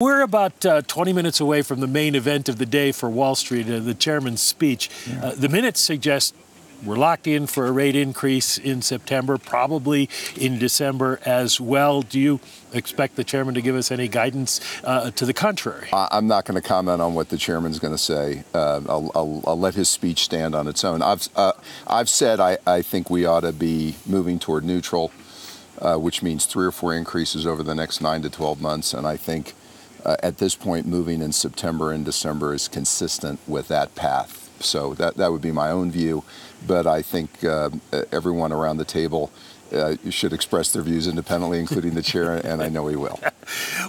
We're about 20 minutes away from the main event of the day for Wall Street, the chairman's speech. The minutes suggest we're locked in for a rate increase in September, probably in December as well. Do you expect the chairman to give us any guidance to the contrary? I'm not going to comment on what the chairman's going to say. I'll let his speech stand on its own. I've said I think we ought to be moving toward neutral, which means 3 or 4 increases over the next 9 to 12 months. And I think at this point, moving in September and December is consistent with that path. So that would be my own view. But I think everyone around the table should express their views independently, including the chair, and I know he will.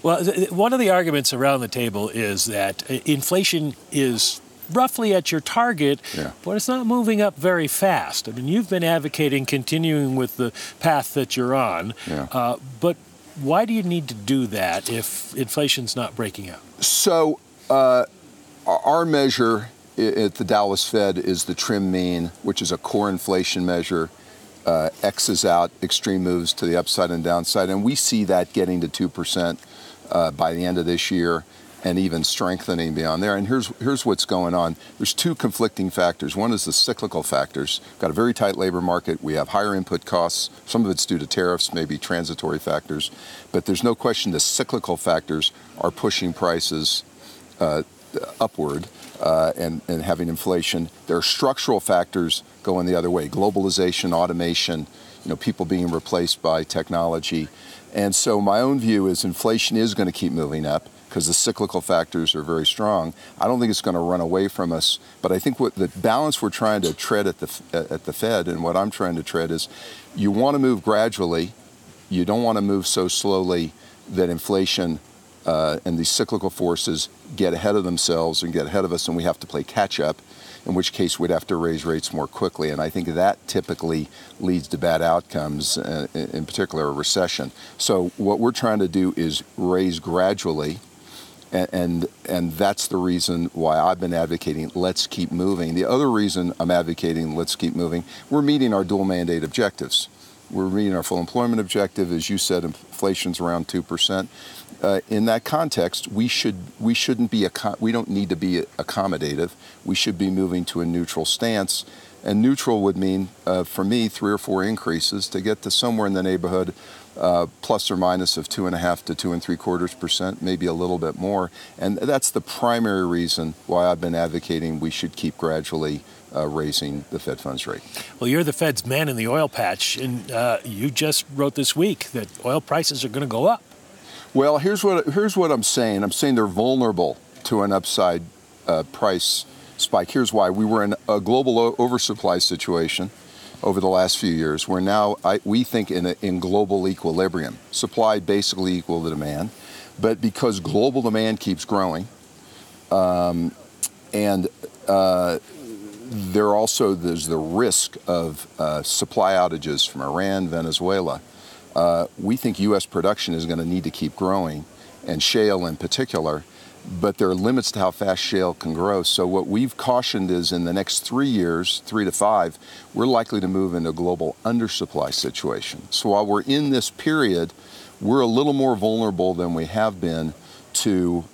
Well, one of the arguments around the table is that inflation is roughly at your target, but it's not moving up very fast. I mean, you've been advocating continuing with the path that you're on, but why do you need to do that if inflation's not breaking out? So our measure at the Dallas Fed is the trim mean, which is a core inflation measure, X's out extreme moves to the upside and downside, and we see that getting to 2% by the end of this year, and even strengthening beyond there. And here's what's going on. There's 2 conflicting factors. One is the cyclical factors. We've got a very tight labor market. We have higher input costs. Some of it's due to tariffs, maybe transitory factors. But there's no question the cyclical factors are pushing prices upward and having inflation. There are structural factors going the other way. Globalization, automation, people being replaced by technology. And so my own view is inflation is going to keep moving up, because the cyclical factors are very strong. I don't think it's going to run away from us, but I think what the balance we're trying to tread at the Fed, and what I'm trying to tread, is you want to move gradually. You don't want to move so slowly that inflation and these cyclical forces get ahead of themselves and get ahead of us, and we have to play catch up, in which case we'd have to raise rates more quickly. And I think that typically leads to bad outcomes, in particular a recession. So what we're trying to do is raise gradually. And that's the reason why I've been advocating let's keep moving. The other reason I'm advocating let's keep moving, we're meeting our dual mandate objectives. We're meeting our full employment objective. As you said, inflation's around 2%. In that context, we don't need to be accommodative. We should be moving to a neutral stance. And neutral would mean, for me, 3 or 4 increases to get to somewhere in the neighborhood plus or minus of 2.5 to 2.75%, maybe a little bit more. And that's the primary reason why I've been advocating we should keep gradually raising the Fed funds rate. Well, you're the Fed's man in the oil patch, and you just wrote this week that oil prices are going to go up. Well, here's what I'm saying. I'm saying they're vulnerable to an upside price spike. Here's why. We were in a global oversupply situation over the last few years. We're now, we think, in global equilibrium. Supply basically equal to demand. But because global demand keeps growing, and there's the risk of supply outages from Iran, Venezuela, we think U.S. production is going to need to keep growing, and shale in particular. But there are limits to how fast shale can grow. So what we've cautioned is in the next 3 years, 3 to 5, we're likely to move into a global undersupply situation. So while we're in this period, we're a little more vulnerable than we have been to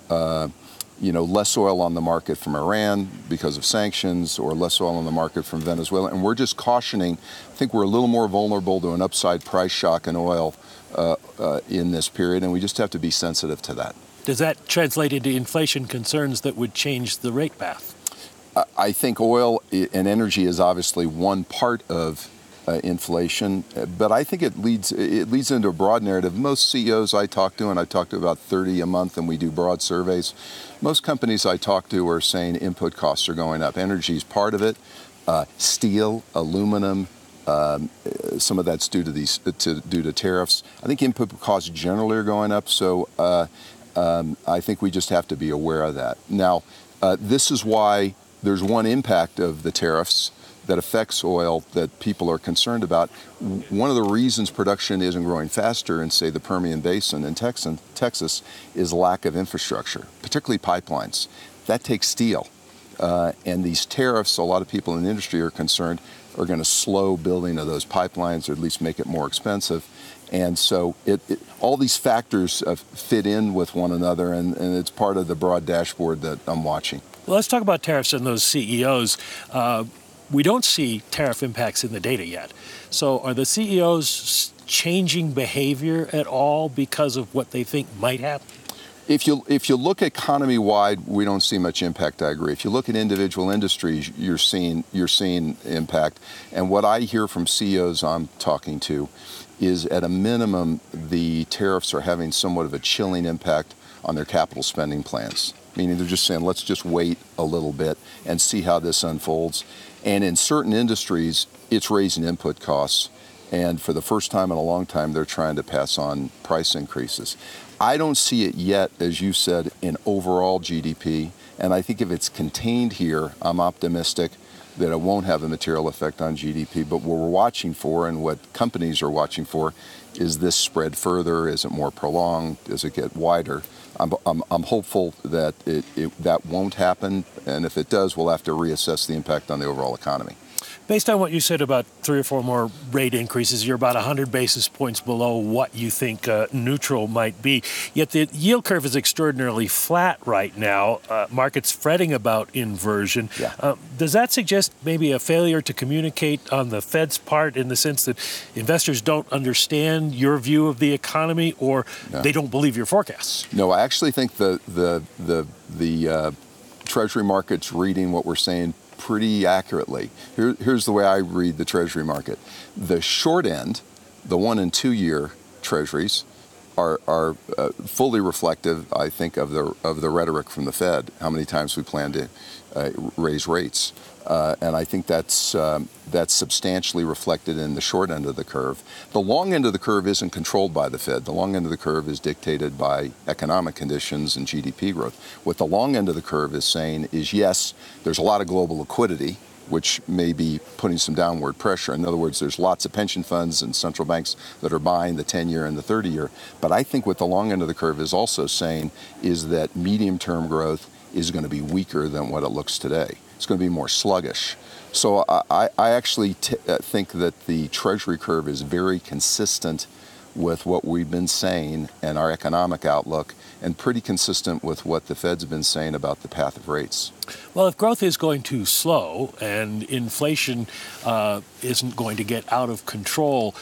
less oil on the market from Iran because of sanctions, or less oil on the market from Venezuela. And we're just cautioning, I think we're a little more vulnerable to an upside price shock in oil in this period, and we just have to be sensitive to that. Does that translate into inflation concerns that would change the rate path? I think oil and energy is obviously one part of inflation, but I think it leads into a broad narrative. Most CEOs I talk to, and I talk to about 30 a month, and we do broad surveys, most companies I talk to are saying input costs are going up. Energy is part of it. Steel, aluminum, some of that's due to tariffs. I think input costs generally are going up, so I think we just have to be aware of that. Now, this is why there's one impact of the tariffs that affects oil that people are concerned about. One of the reasons production isn't growing faster in, say, the Permian Basin in Texas is lack of infrastructure, particularly pipelines. That takes steel. And these tariffs, a lot of people in the industry are concerned, are going to slow building of those pipelines, or at least make it more expensive. And so all these factors fit in with one another, and it's part of the broad dashboard that I'm watching. Well, let's talk about tariffs and those CEOs. We don't see tariff impacts in the data yet. So are the CEOs changing behavior at all because of what they think might happen? If you look economy-wide, we don't see much impact, I agree. If you look at individual industries, you're seeing impact. And what I hear from CEOs I'm talking to is, at a minimum, the tariffs are having somewhat of a chilling impact on their capital spending plans. Meaning they're just saying, let's just wait a little bit and see how this unfolds. And in certain industries, it's raising input costs. And for the first time in a long time, they're trying to pass on price increases. I don't see it yet, as you said, in overall GDP. And I think if it's contained here, I'm optimistic that it won't have a material effect on GDP. But what we're watching for, and what companies are watching for, is this spread further? Is it more prolonged? Does it get wider? I'm hopeful that that won't happen, and if it does, we'll have to reassess the impact on the overall economy. Based on what you said about 3 or 4 more rate increases, you're about 100 basis points below what you think neutral might be. Yet the yield curve is extraordinarily flat right now. Markets fretting about inversion. Yeah. Does that suggest maybe a failure to communicate on the Fed's part, in the sense that investors don't understand your view of the economy, or they don't believe your forecasts? No, I actually think the Treasury market's reading what we're saying pretty accurately. Here's the way I read the Treasury market. The short end, the 1 and 2 year Treasuries, are fully reflective, I think, of the rhetoric from the Fed, how many times we plan to raise rates. And I think that's substantially reflected in the short end of the curve. The long end of the curve isn't controlled by the Fed. The long end of the curve is dictated by economic conditions and GDP growth. What the long end of the curve is saying is, yes, there's a lot of global liquidity, which may be putting some downward pressure. In other words, there's lots of pension funds and central banks that are buying the 10-year and the 30-year. But I think what the long end of the curve is also saying is that medium-term growth is going to be weaker than what it looks today. It's going to be more sluggish. So I actually think that the Treasury curve is very consistent with what we've been saying and our economic outlook, and pretty consistent with what the Fed's been saying about the path of rates. Well, if growth is going to slow and inflation isn't going to get out of control,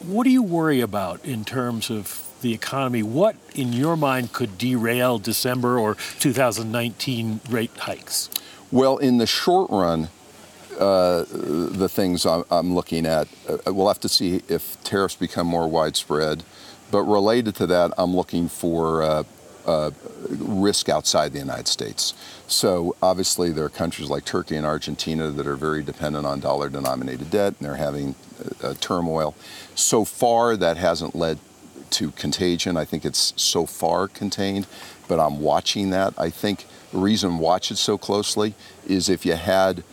what do you worry about in terms of the economy? What, in your mind, could derail December or 2019 rate hikes? Well, in the short run, the things I'm looking at, we'll have to see if tariffs become more widespread. But related to that, I'm looking for risk outside the United States. So obviously there are countries like Turkey and Argentina that are very dependent on dollar-denominated debt, and they're having turmoil. So far, that hasn't led to contagion. I think it's so far contained, but I'm watching that. I think the reason watch it so closely is if you had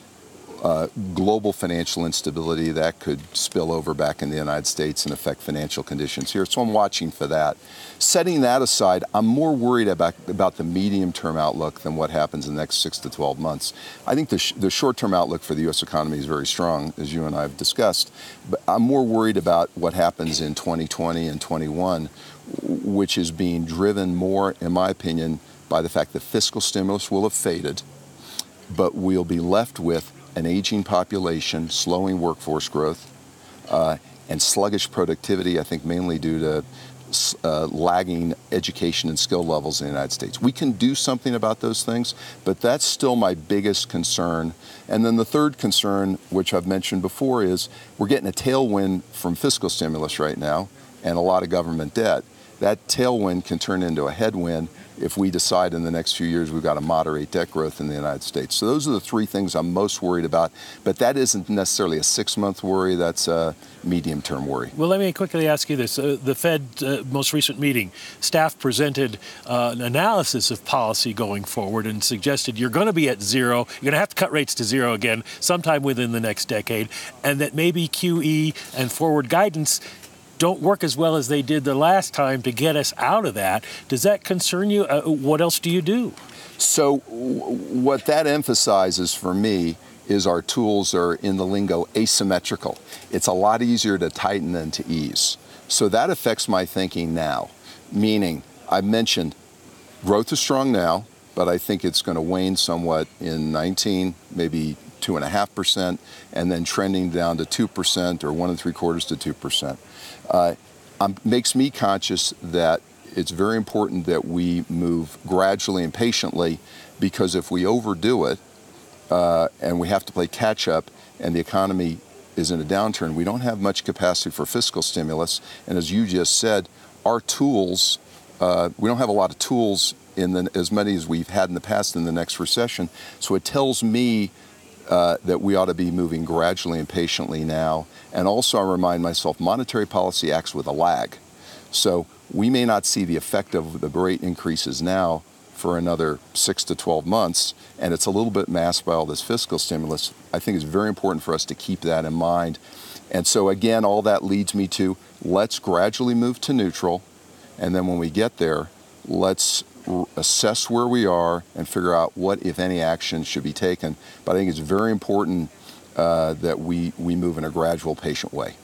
global financial instability, that could spill over back in the United States and affect financial conditions here. So I'm watching for that. Setting that aside, I'm more worried about the medium-term outlook than what happens in the next 6 to 12 months. I think the short-term outlook for the U.S. economy is very strong, as you and I have discussed. But I'm more worried about what happens in 2020 and 21, which is being driven more, in my opinion, by the fact that fiscal stimulus will have faded, but we'll be left with an aging population, slowing workforce growth, and sluggish productivity, I think mainly due to lagging education and skill levels in the United States. We can do something about those things, but that's still my biggest concern. And then the third concern, which I've mentioned before, is we're getting a tailwind from fiscal stimulus right now and a lot of government debt. That tailwind can turn into a headwind if we decide in the next few years we've got to moderate debt growth in the United States. So those are the three things I'm most worried about. But that isn't necessarily a 6-month worry. That's a medium-term worry. Well, let me quickly ask you this. The Fed most recent meeting, staff presented an analysis of policy going forward and suggested you're going to be at zero. You're going to have to cut rates to zero again sometime within the next decade, and that maybe QE and forward guidance don't work as well as they did the last time to get us out of that. Does that concern you? What else do you do? So what that emphasizes for me is our tools are, in the lingo, asymmetrical. It's a lot easier to tighten than to ease. So that affects my thinking now, meaning I mentioned growth is strong now, but I think it's going to wane somewhat in 19, maybe 2.5%, and then trending down to 2% or 1 3/4 to 2%. Makes me conscious that it's very important that we move gradually and patiently, because if we overdo it and we have to play catch up and the economy is in a downturn, we don't have much capacity for fiscal stimulus. And as you just said, our tools, we don't have a lot of tools as many as we've had in the past in the next recession. So it tells me that we ought to be moving gradually and patiently now. And also I remind myself, monetary policy acts with a lag. So we may not see the effect of the rate increases now for another 6 to 12 months, and it's a little bit masked by all this fiscal stimulus. I think it's very important for us to keep that in mind. And so again, all that leads me to, let's gradually move to neutral, and then when we get there, let's assess where we are and figure out what, if any, action should be taken. But I think it's very important that we move in a gradual, patient way.